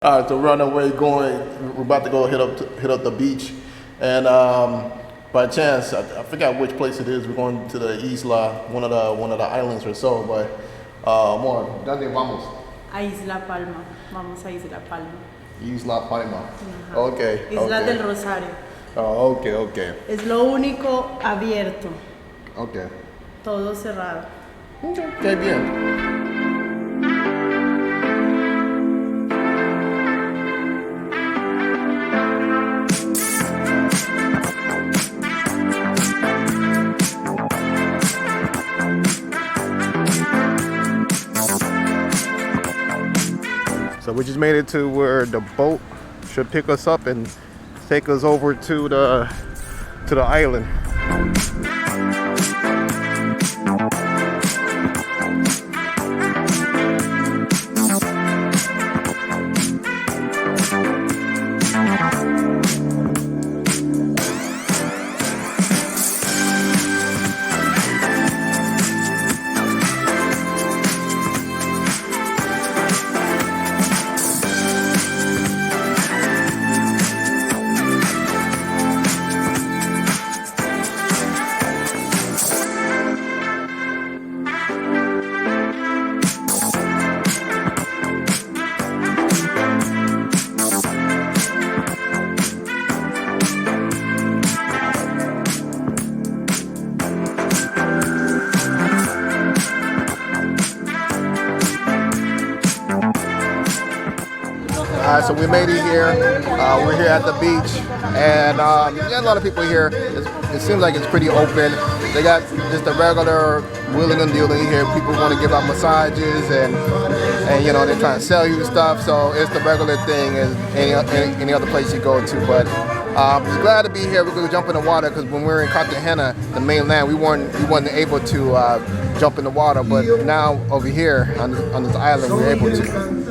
All right, so we're on our way going. We're about to go hit up the beach, and by chance, I forgot which place it is. We're going to the Isla, one of the islands or so. But more, ¿dónde vamos? A Isla Palma. Vamos a Isla Palma. Isla Palma. Ajá. Okay. Isla okay. del Rosario. Oh, okay, okay. Es lo único abierto. Okay. Todo cerrado. Okay, qué bien. So we just made it to where the boat should pick us up and take us over to the island. So we made it here. We're here at the beach, and yeah, a lot of people here. It seems like it's pretty open. They got just a regular wheeling and dealing here. People want to give out massages, and you know, they're trying to sell you stuff. So it's the regular thing as any other place you go to. But we're glad to be here. We're going to jump in the water because when we were in Cartagena, the mainland, we weren't able to jump in the water. But now over here on this island, we're able to.